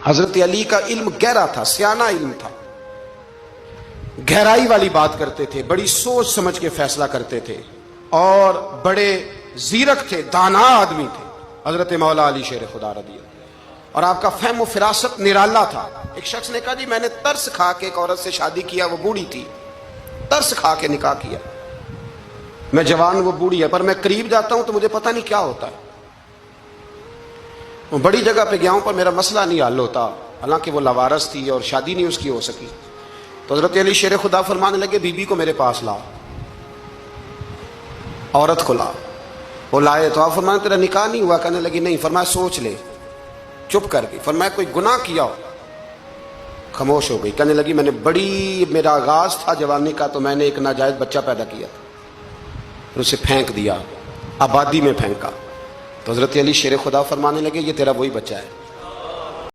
हजरत अली का इल्म गहरा था, सियाना इल्म था, गहराई वाली बात करते थे, बड़ी सोच समझ के फैसला करते थे और बड़े जीरक थे, दाना आदमी थे हजरत मौला अली शेर खुदा रदी। और आपका फहम फिरासत निराला था। एक शख्स ने कहा जी मैंने तरस खा के एक औरत से शादी किया, वो बूढ़ी थी, तरस खा के निकाह किया, मैं जवान वो बूढ़ी है, पर मैं करीब जाता हूं तो मुझे पता नहीं क्या होता है। वो बड़ी जगह पे गया हूं पर मेरा मसला नहीं हल होता, हालांकि वो लवारस थी और शादी नहीं उसकी हो सकी। तो हजरत अली शेर खुदा फरमाने लगे बीबी को मेरे पास लाओ, औरत को लाओ। वो लाए तो आप फरमाने तेरा निकाह नहीं हुआ? कहने लगी नहीं। फरमाया सोच ले, चुप कर गई। फरमाया कोई गुनाह किया हो? खामोश हो गई। कहने लगी मैंने मेरा आगाज था जवानी का, तो मैंने एक नाजायज बच्चा पैदा किया, फिर उसे फेंक दिया, आबादी में फेंका। तो हजरत अली शेर खुदा फरमाने लगे ये तेरा वही बच्चा है।